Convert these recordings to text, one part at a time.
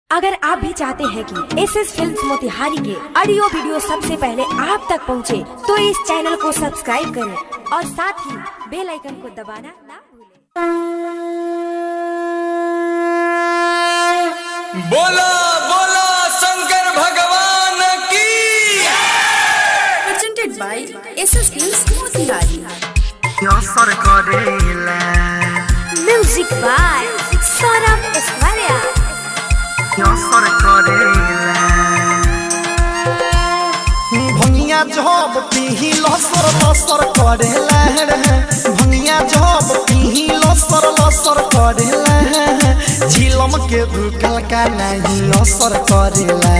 अगर आप भी चाहते हैं कि एसएस फिल्म्स मोतिहारी के ऑडियो वीडियो सबसे पहले आप तक पहुंचे, तो इस चैनल को सब्सक्राइब करें और साथ ही बेल आइकन को दबाना ना भूलें। बोला बोला शंकर भगवान की। Presented by SS Films Motihari. Music by Saurabh Aishwarya. भंगिया जब पीही लसर लसर करेला रे, भंगिया जब पीही लसर लसर करेला, झिलम के धुकल का नहीं असर करेला,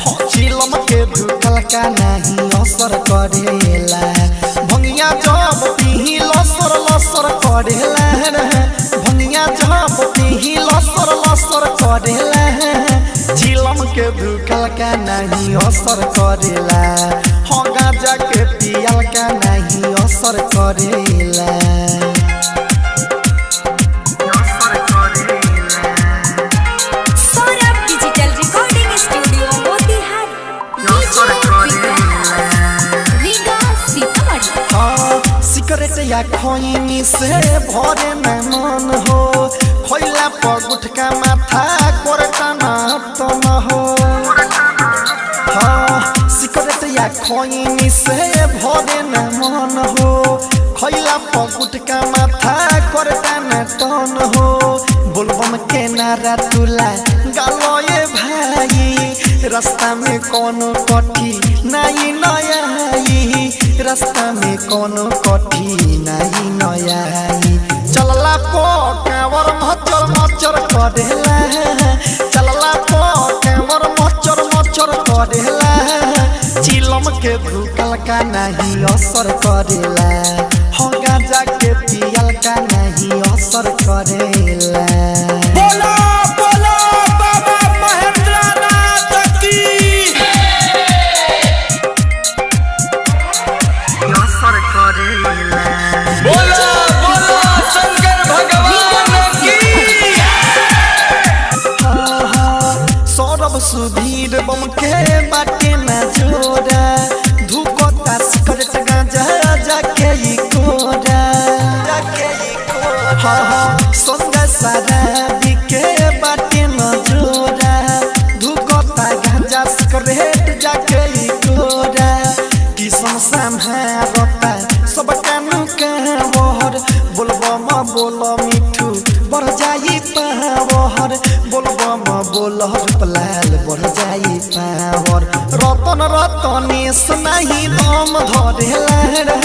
हो झिलम के धुकल का नहीं असर करेला। भंगिया जब पीही लसर लसर करेला रे, भंगिया जब पीही लसर लसर करेला, झिलम के धुकल का नहीं असर करेला, हो गांजा के पियल का नहीं असर करेला। Saurabh digital recording studio Motihari. Cigarette या खैनी से भरे न मन हो, खैला पर गुटका माथा कोरटा ना तो न हो। सिगरेट या खैनी से भरे न मन हो, खैला पर गुटका माथा कोरटा न तो न हो। बोलबम के नारा तुला गालो ये भाई, रास्ता में कोनो कठी नहीं नया, रास्ता में कोनो कठी नहीं नया। चलला पो कांवर मचर मचर करेला, चलला पो कांवर मचर मचर करेला, चिलम के धुकल का नहीं असर करेला, हो गांजा के पियल का नहीं असर करेला। बोला बोला बाबा महेंद्रनाथ की। बोला बोला शंकर भगवान की। सौरभ सुधीर बम के बाटे न जोड़ा, धुकोता सिगरेट गांजा जाके ई कोरा, संग शराबी के बाटे न जोड़ा, धुकोता गांजा सिगरेट जाके ई कोरा। किसन संभारता सब कानू कावर, बोलबम बोल मिठू बढ़ जाई पावर, बोलबम बोल रूपलाल बढ़ जाई पावर। रतन रतनेश नहीं दम धरेला रे,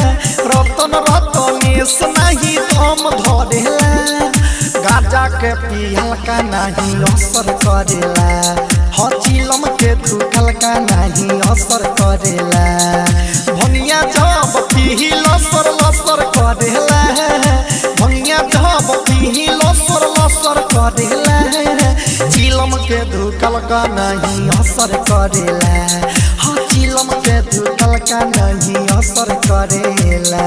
रतन रतनेश नहीं दम धरेला, गाजा के पियल का नहीं असर करेला, हो चिलम के धुकल का नहीं असर करेला। भंगिया जब पीही लसर लसर करेला, भंगिया जब पीही लसर लसर करेला, चिलम के धुकल का नहीं असर करेला, हाँ चिलम के धुकल का नहीं असर करेला।